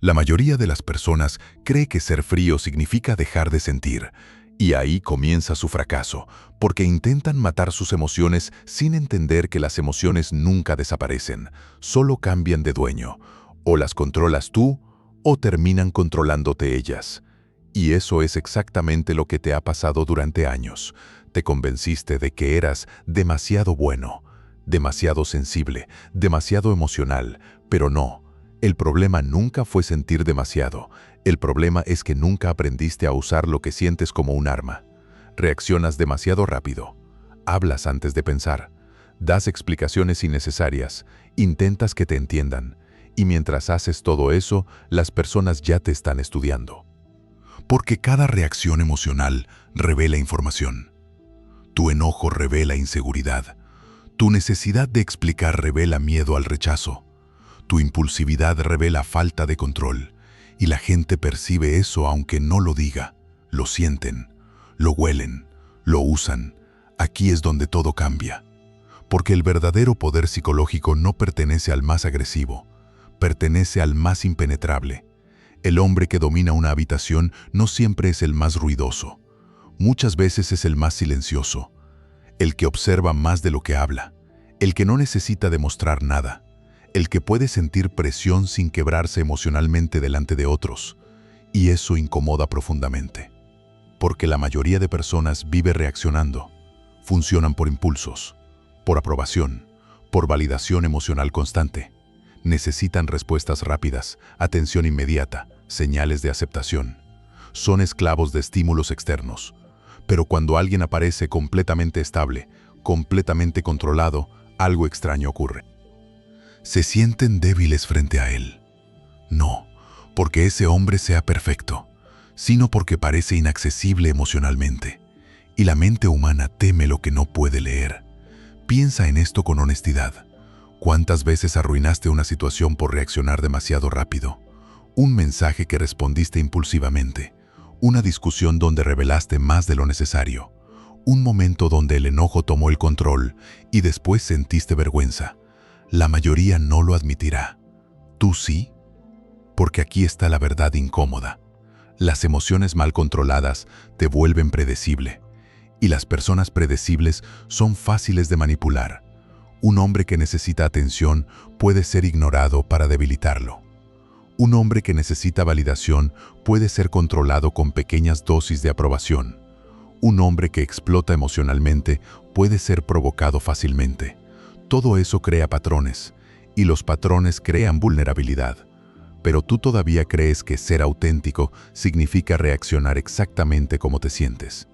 La mayoría de las personas cree que ser frío significa dejar de sentir, y ahí comienza su fracaso, porque intentan matar sus emociones sin entender que las emociones nunca desaparecen, solo cambian de dueño. O las controlas tú, o terminan controlándote ellas. Y eso es exactamente lo que te ha pasado durante años. Te convenciste de que eras demasiado bueno, demasiado sensible, demasiado emocional, pero no. El problema nunca fue sentir demasiado. El problema es que nunca aprendiste a usar lo que sientes como un arma. Reaccionas demasiado rápido. Hablas antes de pensar. Das explicaciones innecesarias. Intentas que te entiendan. Y mientras haces todo eso, las personas ya te están estudiando. Porque cada reacción emocional revela información. Tu enojo revela inseguridad. Tu necesidad de explicar revela miedo al rechazo. Tu impulsividad revela falta de control. Y la gente percibe eso aunque no lo diga. Lo sienten, lo huelen, lo usan. Aquí es donde todo cambia. Porque el verdadero poder psicológico no pertenece al más agresivo. Pertenece al más impenetrable. El hombre que domina una habitación no siempre es el más ruidoso. Muchas veces es el más silencioso. El que observa más de lo que habla. El que no necesita demostrar nada. El que puede sentir presión sin quebrarse emocionalmente delante de otros. Y eso incomoda profundamente. Porque la mayoría de personas vive reaccionando. Funcionan por impulsos, por aprobación, por validación emocional constante. Necesitan respuestas rápidas, atención inmediata, señales de aceptación. Son esclavos de estímulos externos. Pero cuando alguien aparece completamente estable, completamente controlado, algo extraño ocurre. Se sienten débiles frente a él. No, porque ese hombre sea perfecto, sino porque parece inaccesible emocionalmente. Y la mente humana teme lo que no puede leer. Piensa en esto con honestidad. ¿Cuántas veces arruinaste una situación por reaccionar demasiado rápido? Un mensaje que respondiste impulsivamente. Una discusión donde revelaste más de lo necesario. Un momento donde el enojo tomó el control y después sentiste vergüenza. La mayoría no lo admitirá. ¿Tú sí? Porque aquí está la verdad incómoda. Las emociones mal controladas te vuelven predecible. Y las personas predecibles son fáciles de manipular. Un hombre que necesita atención puede ser ignorado para debilitarlo. Un hombre que necesita validación puede ser controlado con pequeñas dosis de aprobación. Un hombre que explota emocionalmente puede ser provocado fácilmente. Todo eso crea patrones, y los patrones crean vulnerabilidad. Pero tú todavía crees que ser auténtico significa reaccionar exactamente como te sientes.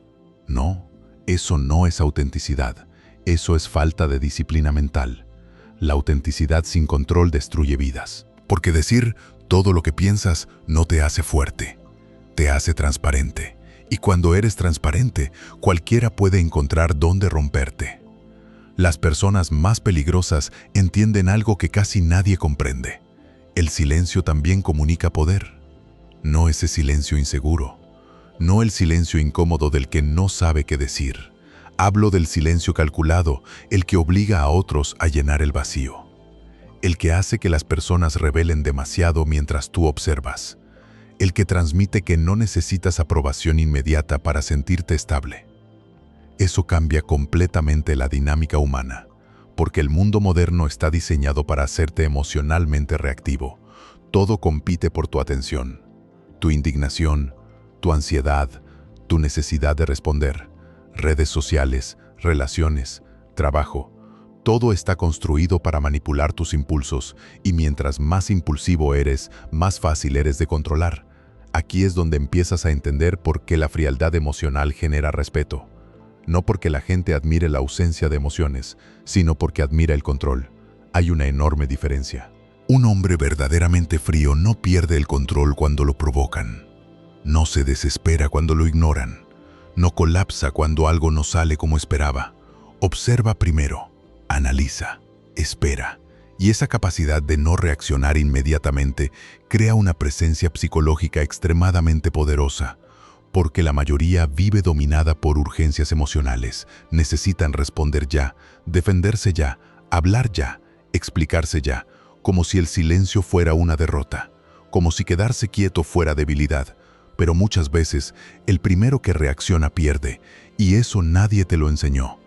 No, eso no es autenticidad. Eso es falta de disciplina mental. La autenticidad sin control destruye vidas. Porque decir todo lo que piensas no te hace fuerte, te hace transparente. Y cuando eres transparente, cualquiera puede encontrar dónde romperte. Las personas más peligrosas entienden algo que casi nadie comprende. El silencio también comunica poder. No ese silencio inseguro. No el silencio incómodo del que no sabe qué decir. Hablo del silencio calculado, el que obliga a otros a llenar el vacío. El que hace que las personas revelen demasiado mientras tú observas. El que transmite que no necesitas aprobación inmediata para sentirte estable. Eso cambia completamente la dinámica humana, porque el mundo moderno está diseñado para hacerte emocionalmente reactivo. Todo compite por tu atención, tu indignación, tu ansiedad, tu necesidad de responder. Redes sociales, relaciones, trabajo. Todo está construido para manipular tus impulsos y mientras más impulsivo eres, más fácil eres de controlar. Aquí es donde empiezas a entender por qué la frialdad emocional genera respeto. No porque la gente admire la ausencia de emociones, sino porque admira el control. Hay una enorme diferencia. Un hombre verdaderamente frío no pierde el control cuando lo provocan. No se desespera cuando lo ignoran. No colapsa cuando algo no sale como esperaba. Observa primero, analiza, espera. Y esa capacidad de no reaccionar inmediatamente crea una presencia psicológica extremadamente poderosa. Porque la mayoría vive dominada por urgencias emocionales. Necesitan responder ya, defenderse ya, hablar ya, explicarse ya, como si el silencio fuera una derrota. como si quedarse quieto fuera debilidad, pero muchas veces el primero que reacciona pierde, y eso nadie te lo enseñó.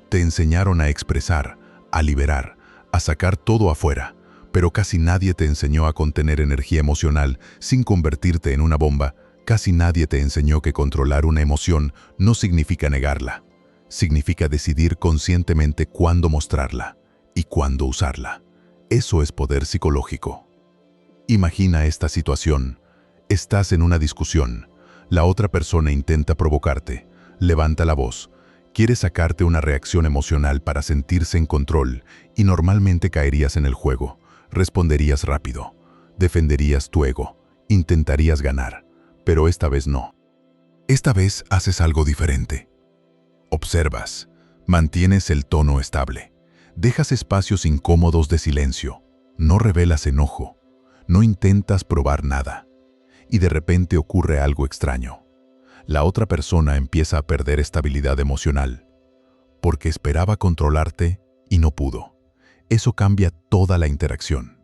Te enseñaron a expresar, a liberar, a sacar todo afuera, pero casi nadie te enseñó a contener energía emocional sin convertirte en una bomba. Casi nadie te enseñó que controlar una emoción no significa negarla. Significa decidir conscientemente cuándo mostrarla y cuándo usarla. Eso es poder psicológico. Imagina esta situación. Estás en una discusión. La otra persona intenta provocarte. Levanta la voz. Quiere sacarte una reacción emocional para sentirse en control y normalmente caerías en el juego. Responderías rápido. Defenderías tu ego. Intentarías ganar. Pero esta vez no. Esta vez haces algo diferente. Observas. Mantienes el tono estable. Dejas espacios incómodos de silencio. No revelas enojo. No intentas probar nada. Y de repente ocurre algo extraño. La otra persona empieza a perder estabilidad emocional, porque esperaba controlarte y no pudo. Eso cambia toda la interacción.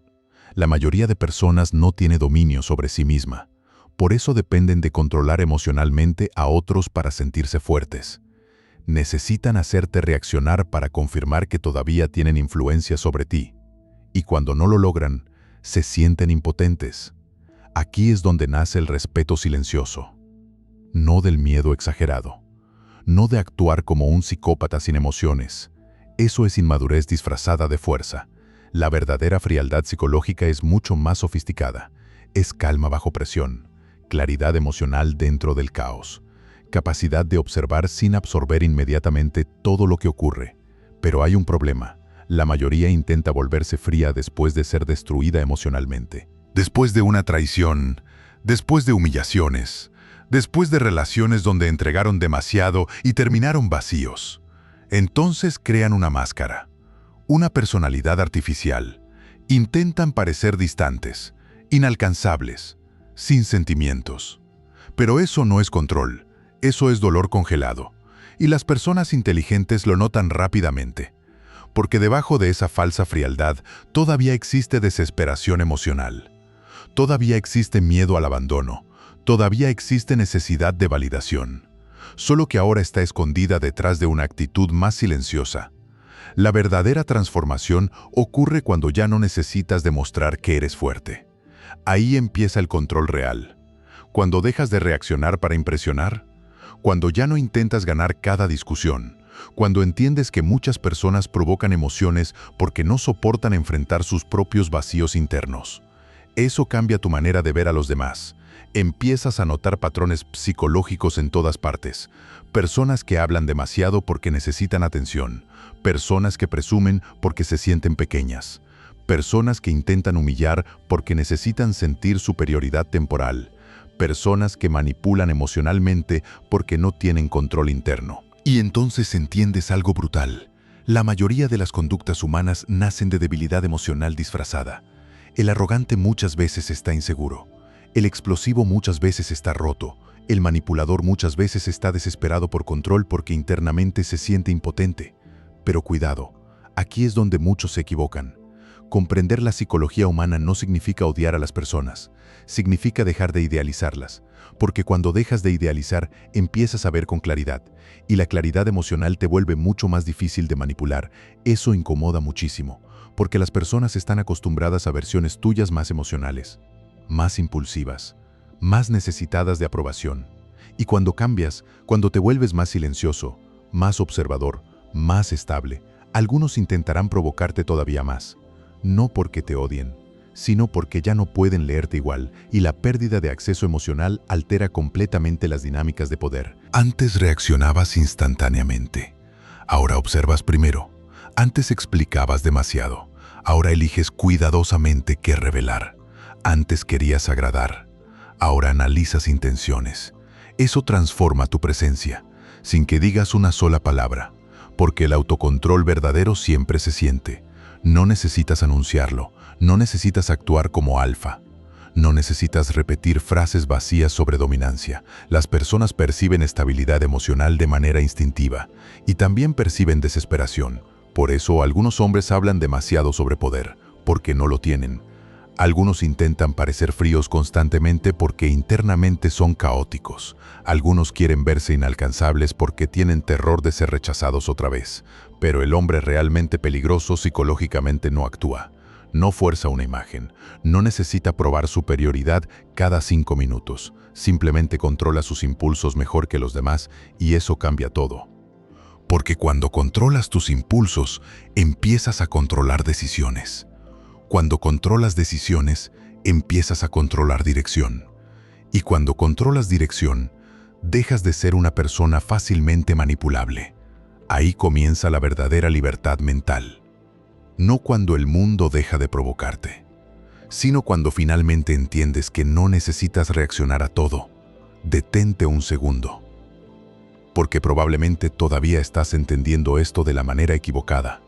La mayoría de personas no tiene dominio sobre sí misma. Por eso dependen de controlar emocionalmente a otros para sentirse fuertes. Necesitan hacerte reaccionar para confirmar que todavía tienen influencia sobre ti. Y cuando no lo logran, se sienten impotentes. Aquí es donde nace el respeto silencioso. No del miedo exagerado. No de actuar como un psicópata sin emociones. Eso es inmadurez disfrazada de fuerza. La verdadera frialdad psicológica es mucho más sofisticada. Es calma bajo presión, claridad emocional dentro del caos, capacidad de observar sin absorber inmediatamente todo lo que ocurre. Pero hay un problema. La mayoría intenta volverse fría después de ser destruida emocionalmente. Después de una traición, después de humillaciones, después de relaciones donde entregaron demasiado y terminaron vacíos. Entonces crean una máscara, una personalidad artificial. Intentan parecer distantes, inalcanzables, sin sentimientos. Pero eso no es control, eso es dolor congelado. Y las personas inteligentes lo notan rápidamente, porque debajo de esa falsa frialdad todavía existe desesperación emocional. Todavía existe miedo al abandono. Todavía existe necesidad de validación. Solo que ahora está escondida detrás de una actitud más silenciosa. La verdadera transformación ocurre cuando ya no necesitas demostrar que eres fuerte. Ahí empieza el control real. Cuando dejas de reaccionar para impresionar. Cuando ya no intentas ganar cada discusión. Cuando entiendes que muchas personas provocan emociones porque no soportan enfrentar sus propios vacíos internos. Eso cambia tu manera de ver a los demás. Empiezas a notar patrones psicológicos en todas partes. Personas que hablan demasiado porque necesitan atención. Personas que presumen porque se sienten pequeñas. Personas que intentan humillar porque necesitan sentir superioridad temporal. Personas que manipulan emocionalmente porque no tienen control interno. Y entonces entiendes algo brutal. La mayoría de las conductas humanas nacen de debilidad emocional disfrazada. El arrogante muchas veces está inseguro. El explosivo muchas veces está roto. El manipulador muchas veces está desesperado por control porque internamente se siente impotente. Pero cuidado, aquí es donde muchos se equivocan. Comprender la psicología humana no significa odiar a las personas. Significa dejar de idealizarlas. Porque cuando dejas de idealizar, empiezas a ver con claridad. Y la claridad emocional te vuelve mucho más difícil de manipular. Eso incomoda muchísimo. Porque las personas están acostumbradas a versiones tuyas más emocionales, más impulsivas, más necesitadas de aprobación. Y cuando cambias, cuando te vuelves más silencioso, más observador, más estable, algunos intentarán provocarte todavía más. No porque te odien, sino porque ya no pueden leerte igual, y la pérdida de acceso emocional altera completamente las dinámicas de poder. Antes reaccionabas instantáneamente. Ahora observas primero. Antes explicabas demasiado. Ahora eliges cuidadosamente qué revelar. Antes querías agradar. Ahora analizas intenciones. Eso transforma tu presencia, sin que digas una sola palabra, porque el autocontrol verdadero siempre se siente. No necesitas anunciarlo, no necesitas actuar como alfa. No necesitas repetir frases vacías sobre dominancia. Las personas perciben estabilidad emocional de manera instintiva y también perciben desesperación. Por eso algunos hombres hablan demasiado sobre poder, porque no lo tienen. Algunos intentan parecer fríos constantemente porque internamente son caóticos. Algunos quieren verse inalcanzables porque tienen terror de ser rechazados otra vez. Pero el hombre realmente peligroso psicológicamente no actúa. No fuerza una imagen. No necesita probar superioridad cada 5 minutos. Simplemente controla sus impulsos mejor que los demás y eso cambia todo. Porque cuando controlas tus impulsos, empiezas a controlar decisiones. Cuando controlas decisiones, empiezas a controlar dirección. Y cuando controlas dirección, dejas de ser una persona fácilmente manipulable. Ahí comienza la verdadera libertad mental. No cuando el mundo deja de provocarte, sino cuando finalmente entiendes que no necesitas reaccionar a todo. Detente un segundo. Porque probablemente todavía estás entendiendo esto de la manera equivocada.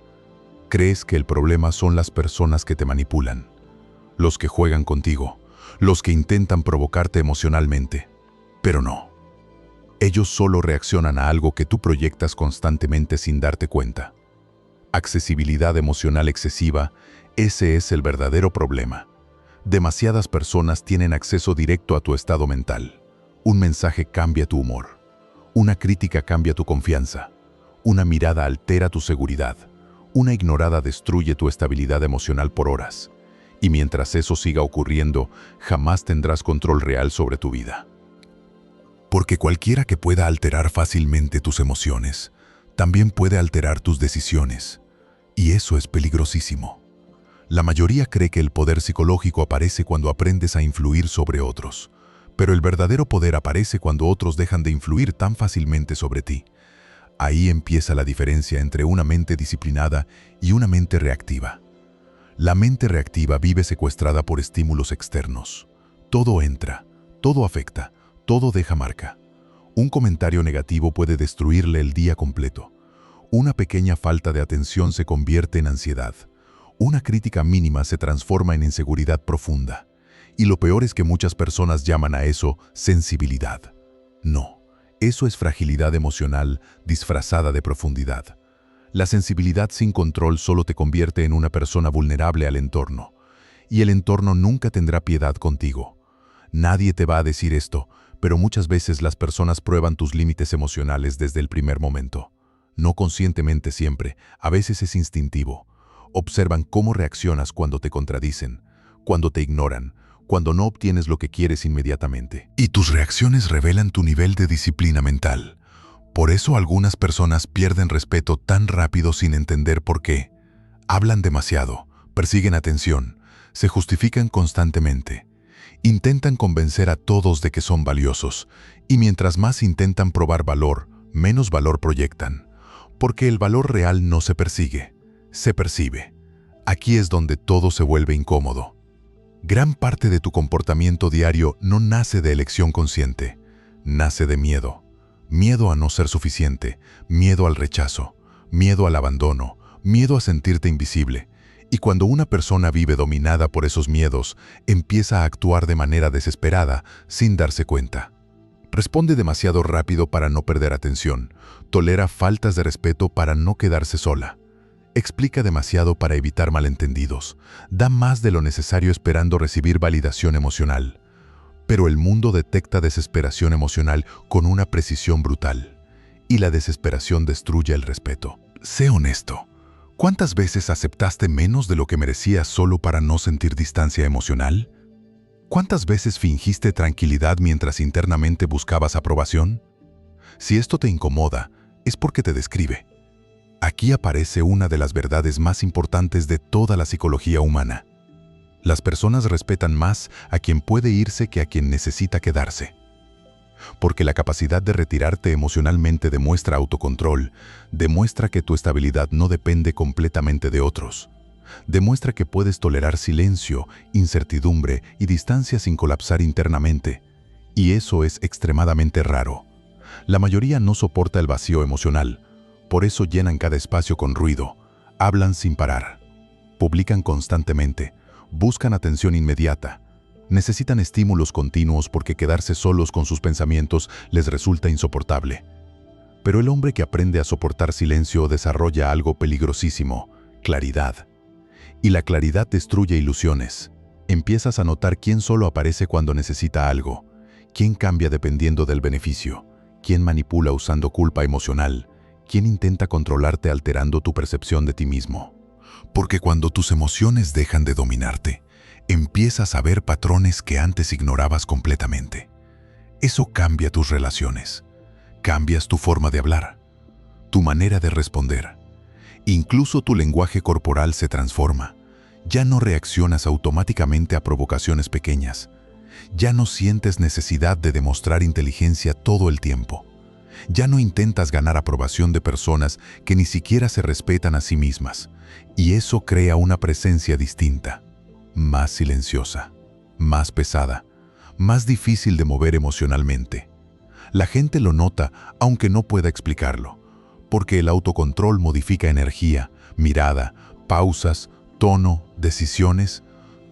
Crees que el problema son las personas que te manipulan, los que juegan contigo, los que intentan provocarte emocionalmente. Pero no. Ellos solo reaccionan a algo que tú proyectas constantemente sin darte cuenta. Accesibilidad emocional excesiva, ese es el verdadero problema. Demasiadas personas tienen acceso directo a tu estado mental. Un mensaje cambia tu humor. Una crítica cambia tu confianza. Una mirada altera tu seguridad. Una ignorada destruye tu estabilidad emocional por horas. Y mientras eso siga ocurriendo, jamás tendrás control real sobre tu vida. Porque cualquiera que pueda alterar fácilmente tus emociones, también puede alterar tus decisiones. Y eso es peligrosísimo. La mayoría cree que el poder psicológico aparece cuando aprendes a influir sobre otros. Pero el verdadero poder aparece cuando otros dejan de influir tan fácilmente sobre ti. Ahí empieza la diferencia entre una mente disciplinada y una mente reactiva. La mente reactiva vive secuestrada por estímulos externos. Todo entra, todo afecta, todo deja marca. Un comentario negativo puede destruirle el día completo. Una pequeña falta de atención se convierte en ansiedad. Una crítica mínima se transforma en inseguridad profunda. Y lo peor es que muchas personas llaman a eso sensibilidad. No, eso es fragilidad emocional disfrazada de profundidad. La sensibilidad sin control solo te convierte en una persona vulnerable al entorno. Y el entorno nunca tendrá piedad contigo. Nadie te va a decir esto, pero muchas veces las personas prueban tus límites emocionales desde el primer momento. No conscientemente siempre, a veces es instintivo. Observan cómo reaccionas cuando te contradicen, cuando te ignoran, cuando no obtienes lo que quieres inmediatamente. Y tus reacciones revelan tu nivel de disciplina mental. Por eso algunas personas pierden respeto tan rápido sin entender por qué. Hablan demasiado, persiguen atención, se justifican constantemente. Intentan convencer a todos de que son valiosos, y mientras más intentan probar valor, menos valor proyectan. Porque el valor real no se persigue, se percibe. Aquí es donde todo se vuelve incómodo. Gran parte de tu comportamiento diario no nace de elección consciente, nace de miedo. Miedo a no ser suficiente, miedo al rechazo, miedo al abandono, miedo a sentirte invisible. Y cuando una persona vive dominada por esos miedos, empieza a actuar de manera desesperada, sin darse cuenta. Responde demasiado rápido para no perder atención, tolera faltas de respeto para no quedarse sola. Explica demasiado para evitar malentendidos, da más de lo necesario esperando recibir validación emocional. Pero el mundo detecta desesperación emocional con una precisión brutal, y la desesperación destruye el respeto. Sé honesto. ¿Cuántas veces aceptaste menos de lo que merecías solo para no sentir distancia emocional? ¿Cuántas veces fingiste tranquilidad mientras internamente buscabas aprobación? Si esto te incomoda, es porque te describe. Aquí aparece una de las verdades más importantes de toda la psicología humana. Las personas respetan más a quien puede irse que a quien necesita quedarse. Porque la capacidad de retirarte emocionalmente demuestra autocontrol, demuestra que tu estabilidad no depende completamente de otros. Demuestra que puedes tolerar silencio, incertidumbre y distancia sin colapsar internamente. Y eso es extremadamente raro. La mayoría no soporta el vacío emocional. Por eso llenan cada espacio con ruido. Hablan sin parar. Publican constantemente. Buscan atención inmediata. Necesitan estímulos continuos porque quedarse solos con sus pensamientos les resulta insoportable. Pero el hombre que aprende a soportar silencio desarrolla algo peligrosísimo: claridad. Y la claridad destruye ilusiones. Empiezas a notar quién solo aparece cuando necesita algo, quién cambia dependiendo del beneficio, quién manipula usando culpa emocional, quién intenta controlarte alterando tu percepción de ti mismo. Porque cuando tus emociones dejan de dominarte, empiezas a ver patrones que antes ignorabas completamente. Eso cambia tus relaciones, cambias tu forma de hablar, tu manera de responder. Incluso tu lenguaje corporal se transforma. Ya no reaccionas automáticamente a provocaciones pequeñas. Ya no sientes necesidad de demostrar inteligencia todo el tiempo. Ya no intentas ganar aprobación de personas que ni siquiera se respetan a sí mismas. Y eso crea una presencia distinta, más silenciosa, más pesada, más difícil de mover emocionalmente. La gente lo nota, aunque no pueda explicarlo, porque el autocontrol modifica energía, mirada, pausas, tono, decisiones.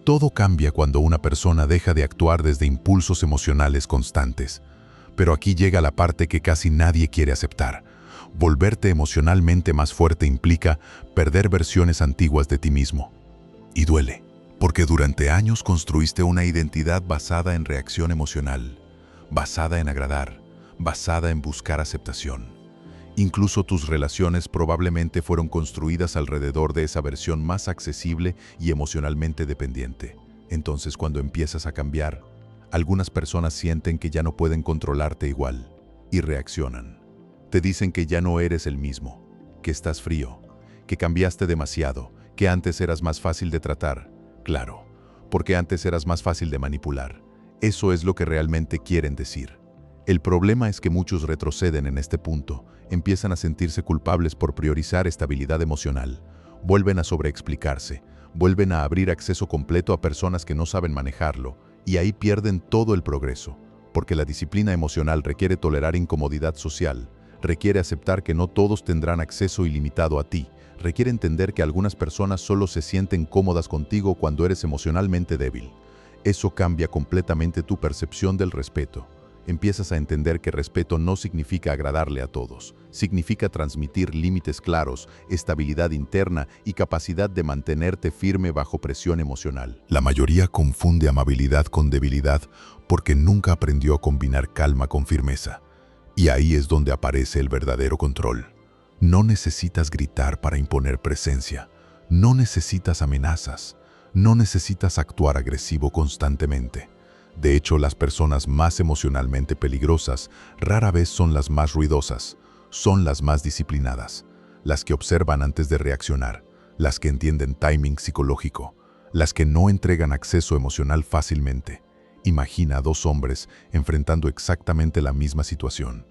Todo cambia cuando una persona deja de actuar desde impulsos emocionales constantes. Pero aquí llega la parte que casi nadie quiere aceptar. Volverte emocionalmente más fuerte implica perder versiones antiguas de ti mismo. Y duele, porque durante años construiste una identidad basada en reacción emocional, basada en agradar, basada en buscar aceptación. Incluso tus relaciones probablemente fueron construidas alrededor de esa versión más accesible y emocionalmente dependiente. Entonces, cuando empiezas a cambiar, algunas personas sienten que ya no pueden controlarte igual y reaccionan. Te dicen que ya no eres el mismo, que estás frío, que cambiaste demasiado, que antes eras más fácil de tratar. Claro, porque antes eras más fácil de manipular. Eso es lo que realmente quieren decir. El problema es que muchos retroceden en este punto, empiezan a sentirse culpables por priorizar estabilidad emocional, vuelven a sobreexplicarse, vuelven a abrir acceso completo a personas que no saben manejarlo, y ahí pierden todo el progreso, porque la disciplina emocional requiere tolerar incomodidad social, requiere aceptar que no todos tendrán acceso ilimitado a ti, requiere entender que algunas personas solo se sienten cómodas contigo cuando eres emocionalmente débil. Eso cambia completamente tu percepción del respeto. Empiezas a entender que respeto no significa agradarle a todos, significa transmitir límites claros, estabilidad interna y capacidad de mantenerte firme bajo presión emocional. La mayoría confunde amabilidad con debilidad porque nunca aprendió a combinar calma con firmeza. Y ahí es donde aparece el verdadero control. No necesitas gritar para imponer presencia, no necesitas amenazas, no necesitas actuar agresivo constantemente. De hecho, las personas más emocionalmente peligrosas rara vez son las más ruidosas, son las más disciplinadas, las que observan antes de reaccionar, las que entienden timing psicológico, las que no entregan acceso emocional fácilmente. Imagina a dos hombres enfrentando exactamente la misma situación.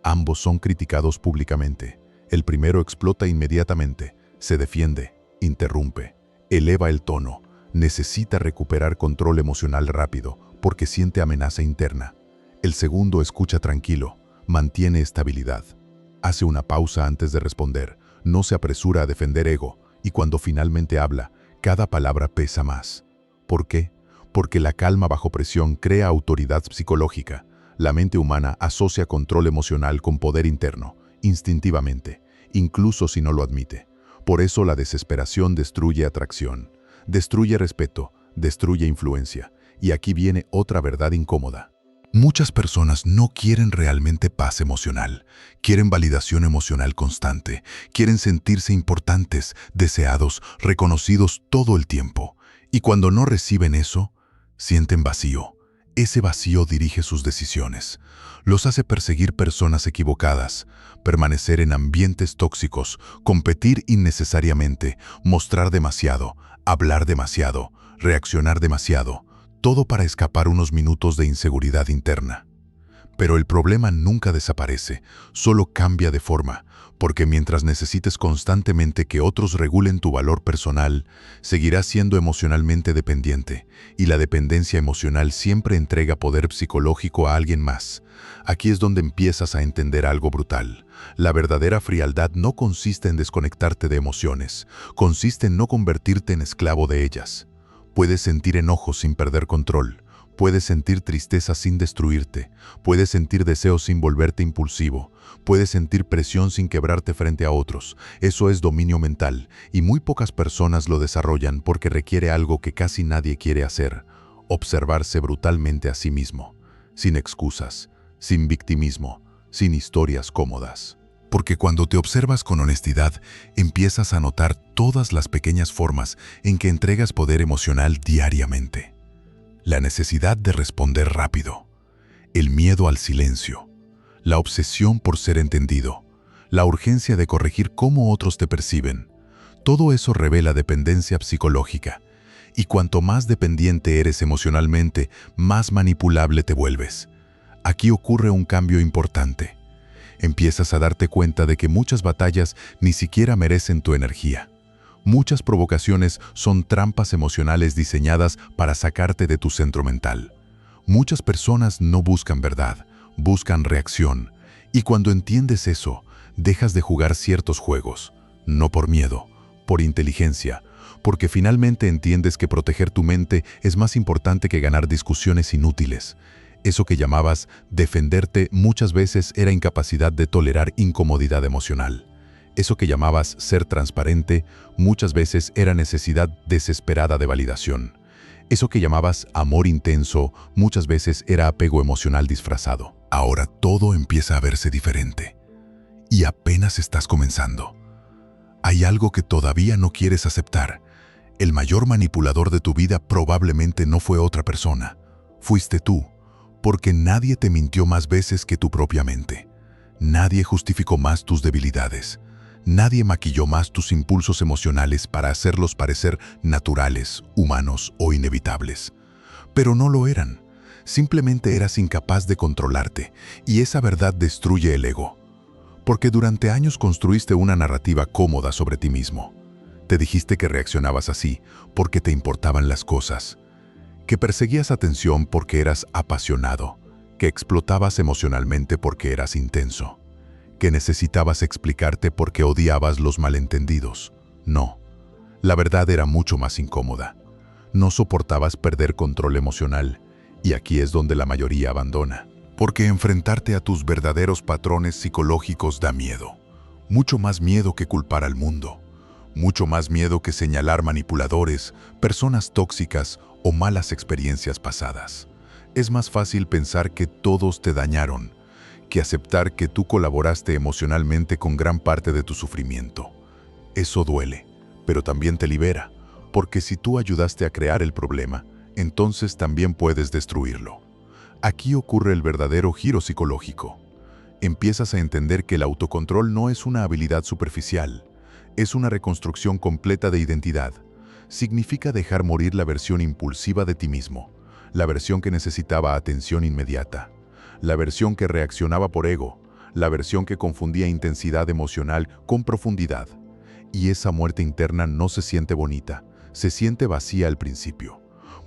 Ambos son criticados públicamente. El primero explota inmediatamente, se defiende, interrumpe, eleva el tono, necesita recuperar control emocional rápido, porque siente amenaza interna. El segundo escucha tranquilo, mantiene estabilidad. Hace una pausa antes de responder, no se apresura a defender ego, y cuando finalmente habla, cada palabra pesa más. ¿Por qué? Porque la calma bajo presión crea autoridad psicológica. La mente humana asocia control emocional con poder interno, instintivamente, incluso si no lo admite. Por eso la desesperación destruye atracción, destruye respeto, destruye influencia. Y aquí viene otra verdad incómoda. Muchas personas no quieren realmente paz emocional, quieren validación emocional constante, quieren sentirse importantes, deseados, reconocidos todo el tiempo. Y cuando no reciben eso, sienten vacío. Ese vacío dirige sus decisiones. Los hace perseguir personas equivocadas, permanecer en ambientes tóxicos, competir innecesariamente, mostrar demasiado, hablar demasiado, reaccionar demasiado. Todo para escapar unos minutos de inseguridad interna. Pero el problema nunca desaparece, solo cambia de forma, porque mientras necesites constantemente que otros regulen tu valor personal, seguirás siendo emocionalmente dependiente, y la dependencia emocional siempre entrega poder psicológico a alguien más. Aquí es donde empiezas a entender algo brutal. La verdadera frialdad no consiste en desconectarte de emociones, consiste en no convertirte en esclavo de ellas. Puedes sentir enojo sin perder control. Puedes sentir tristeza sin destruirte, puedes sentir deseo sin volverte impulsivo, puedes sentir presión sin quebrarte frente a otros. Eso es dominio mental, y muy pocas personas lo desarrollan porque requiere algo que casi nadie quiere hacer: observarse brutalmente a sí mismo, sin excusas, sin victimismo, sin historias cómodas. Porque cuando te observas con honestidad, empiezas a notar todas las pequeñas formas en que entregas poder emocional diariamente. La necesidad de responder rápido, el miedo al silencio, la obsesión por ser entendido, la urgencia de corregir cómo otros te perciben. Todo eso revela dependencia psicológica, y cuanto más dependiente eres emocionalmente, más manipulable te vuelves. Aquí ocurre un cambio importante. Empiezas a darte cuenta de que muchas batallas ni siquiera merecen tu energía. Muchas provocaciones son trampas emocionales diseñadas para sacarte de tu centro mental. Muchas personas no buscan verdad, buscan reacción. Y cuando entiendes eso, dejas de jugar ciertos juegos, no por miedo, por inteligencia, porque finalmente entiendes que proteger tu mente es más importante que ganar discusiones inútiles. Eso que llamabas defenderte muchas veces era incapacidad de tolerar incomodidad emocional. Eso que llamabas ser transparente muchas veces era necesidad desesperada de validación. Eso que llamabas amor intenso muchas veces era apego emocional disfrazado. Ahora todo empieza a verse diferente. Y apenas estás comenzando. Hay algo que todavía no quieres aceptar. El mayor manipulador de tu vida probablemente no fue otra persona. Fuiste tú. Porque nadie te mintió más veces que tu propia mente. Nadie justificó más tus debilidades. Nadie maquilló más tus impulsos emocionales para hacerlos parecer naturales, humanos o inevitables. Pero no lo eran. Simplemente eras incapaz de controlarte, y esa verdad destruye el ego. Porque durante años construiste una narrativa cómoda sobre ti mismo. Te dijiste que reaccionabas así porque te importaban las cosas, que perseguías atención porque eras apasionado, que explotabas emocionalmente porque eras intenso, que necesitabas explicarte porque odiabas los malentendidos. No, la verdad era mucho más incómoda. No soportabas perder control emocional, y aquí es donde la mayoría abandona. Porque enfrentarte a tus verdaderos patrones psicológicos da miedo. Mucho más miedo que culpar al mundo. Mucho más miedo que señalar manipuladores, personas tóxicas o malas experiencias pasadas. Es más fácil pensar que todos te dañaron, que aceptar que tú colaboraste emocionalmente con gran parte de tu sufrimiento. Eso duele, pero también te libera, porque si tú ayudaste a crear el problema, entonces también puedes destruirlo. Aquí ocurre el verdadero giro psicológico. Empiezas a entender que el autocontrol no es una habilidad superficial, es una reconstrucción completa de identidad. Significa dejar morir la versión impulsiva de ti mismo, la versión que necesitaba atención inmediata, la versión que reaccionaba por ego, la versión que confundía intensidad emocional con profundidad. Y esa muerte interna no se siente bonita, se siente vacía al principio,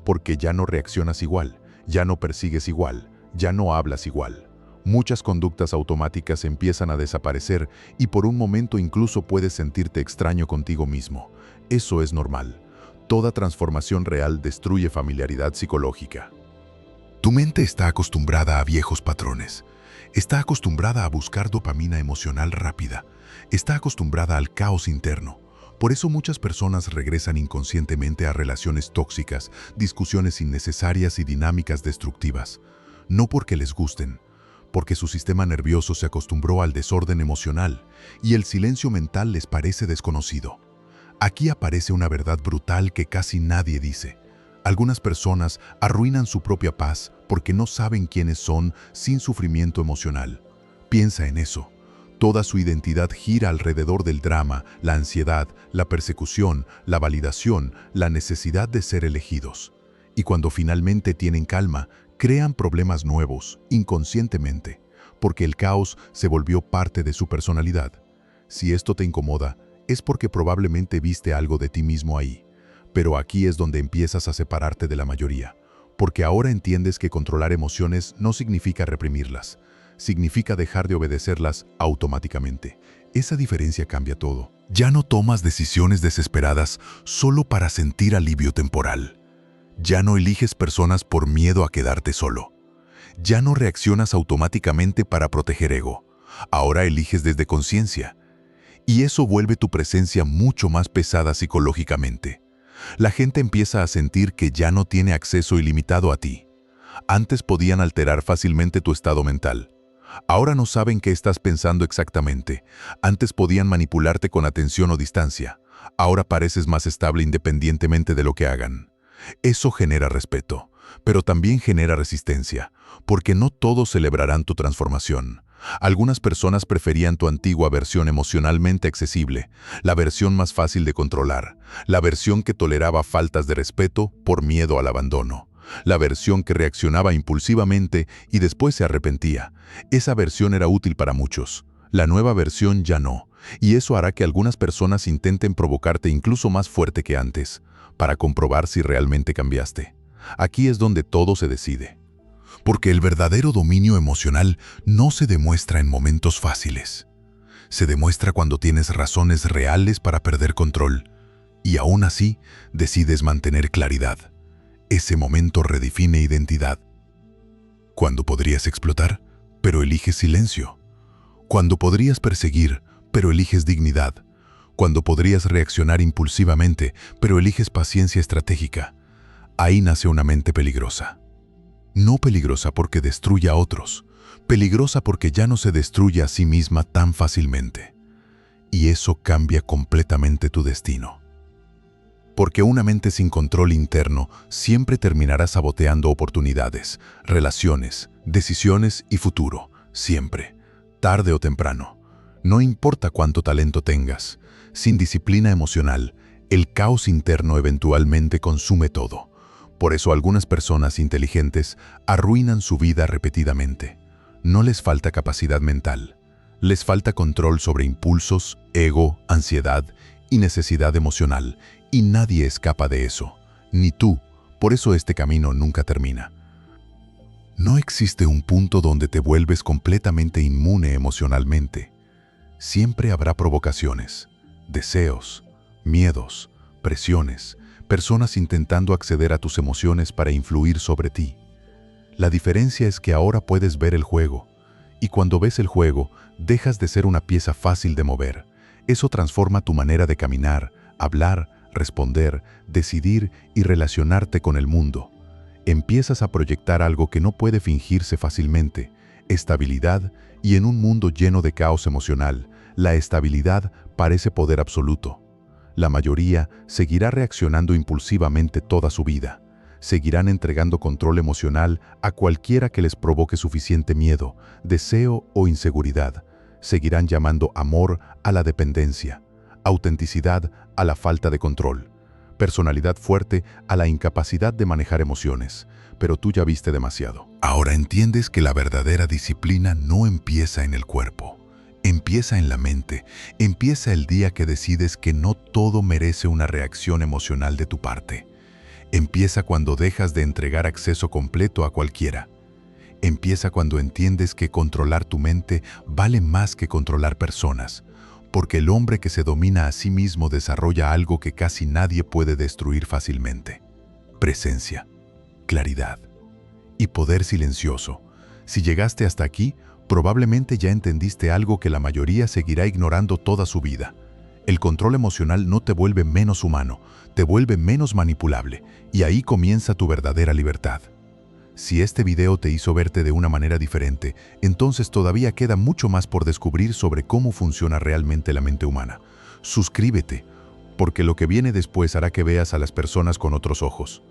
porque ya no reaccionas igual, ya no persigues igual, ya no hablas igual. Muchas conductas automáticas empiezan a desaparecer y por un momento incluso puedes sentirte extraño contigo mismo. Eso es normal. Toda transformación real destruye familiaridad psicológica. Tu mente está acostumbrada a viejos patrones. Está acostumbrada a buscar dopamina emocional rápida. Está acostumbrada al caos interno. Por eso muchas personas regresan inconscientemente a relaciones tóxicas, discusiones innecesarias y dinámicas destructivas. No porque les gusten, porque su sistema nervioso se acostumbró al desorden emocional y el silencio mental les parece desconocido. Aquí aparece una verdad brutal que casi nadie dice. Algunas personas arruinan su propia paz porque no saben quiénes son sin sufrimiento emocional. Piensa en eso. Toda su identidad gira alrededor del drama, la ansiedad, la persecución, la validación, la necesidad de ser elegidos. Y cuando finalmente tienen calma, crean problemas nuevos, inconscientemente, porque el caos se volvió parte de su personalidad. Si esto te incomoda, es porque probablemente viste algo de ti mismo ahí. Pero aquí es donde empiezas a separarte de la mayoría, porque ahora entiendes que controlar emociones no significa reprimirlas, significa dejar de obedecerlas automáticamente. Esa diferencia cambia todo. Ya no tomas decisiones desesperadas solo para sentir alivio temporal. Ya no eliges personas por miedo a quedarte solo. Ya no reaccionas automáticamente para proteger ego. Ahora eliges desde conciencia. Y eso vuelve tu presencia mucho más pesada psicológicamente. La gente empieza a sentir que ya no tiene acceso ilimitado a ti. Antes podían alterar fácilmente tu estado mental. Ahora no saben qué estás pensando exactamente. Antes podían manipularte con atención o distancia. Ahora pareces más estable independientemente de lo que hagan. Eso genera respeto, pero también genera resistencia, porque no todos celebrarán tu transformación. Algunas personas preferían tu antigua versión emocionalmente accesible, la versión más fácil de controlar, la versión que toleraba faltas de respeto por miedo al abandono, la versión que reaccionaba impulsivamente y después se arrepentía. Esa versión era útil para muchos. La nueva versión ya no, y eso hará que algunas personas intenten provocarte incluso más fuerte que antes, para comprobar si realmente cambiaste. Aquí es donde todo se decide. Porque el verdadero dominio emocional no se demuestra en momentos fáciles. Se demuestra cuando tienes razones reales para perder control, y aún así decides mantener claridad. Ese momento redefine identidad. Cuando podrías explotar, pero eliges silencio. Cuando podrías perseguir, pero eliges dignidad. Cuando podrías reaccionar impulsivamente, pero eliges paciencia estratégica. Ahí nace una mente peligrosa. No peligrosa porque destruye a otros, peligrosa porque ya no se destruye a sí misma tan fácilmente. Y eso cambia completamente tu destino. Porque una mente sin control interno siempre terminará saboteando oportunidades, relaciones, decisiones y futuro, siempre, tarde o temprano. No importa cuánto talento tengas, sin disciplina emocional, el caos interno eventualmente consume todo. Por eso algunas personas inteligentes arruinan su vida repetidamente. No les falta capacidad mental. Les falta control sobre impulsos, ego, ansiedad y necesidad emocional. Y nadie escapa de eso, ni tú. Por eso este camino nunca termina. No existe un punto donde te vuelves completamente inmune emocionalmente. Siempre habrá provocaciones, deseos, miedos, presiones, personas intentando acceder a tus emociones para influir sobre ti. La diferencia es que ahora puedes ver el juego, y cuando ves el juego, dejas de ser una pieza fácil de mover. Eso transforma tu manera de caminar, hablar, responder, decidir y relacionarte con el mundo. Empiezas a proyectar algo que no puede fingirse fácilmente, estabilidad, y en un mundo lleno de caos emocional, la estabilidad parece poder absoluto. La mayoría seguirá reaccionando impulsivamente toda su vida. Seguirán entregando control emocional a cualquiera que les provoque suficiente miedo, deseo o inseguridad. Seguirán llamando amor a la dependencia, autenticidad a la falta de control, personalidad fuerte a la incapacidad de manejar emociones. Pero tú ya viste demasiado. Ahora entiendes que la verdadera disciplina no empieza en el cuerpo. Empieza en la mente, empieza el día que decides que no todo merece una reacción emocional de tu parte. Empieza cuando dejas de entregar acceso completo a cualquiera. Empieza cuando entiendes que controlar tu mente vale más que controlar personas, porque el hombre que se domina a sí mismo desarrolla algo que casi nadie puede destruir fácilmente: presencia, claridad y poder silencioso. Si llegaste hasta aquí, probablemente ya entendiste algo que la mayoría seguirá ignorando toda su vida. El control emocional no te vuelve menos humano, te vuelve menos manipulable, y ahí comienza tu verdadera libertad. Si este video te hizo verte de una manera diferente, entonces todavía queda mucho más por descubrir sobre cómo funciona realmente la mente humana. Suscríbete, porque lo que viene después hará que veas a las personas con otros ojos.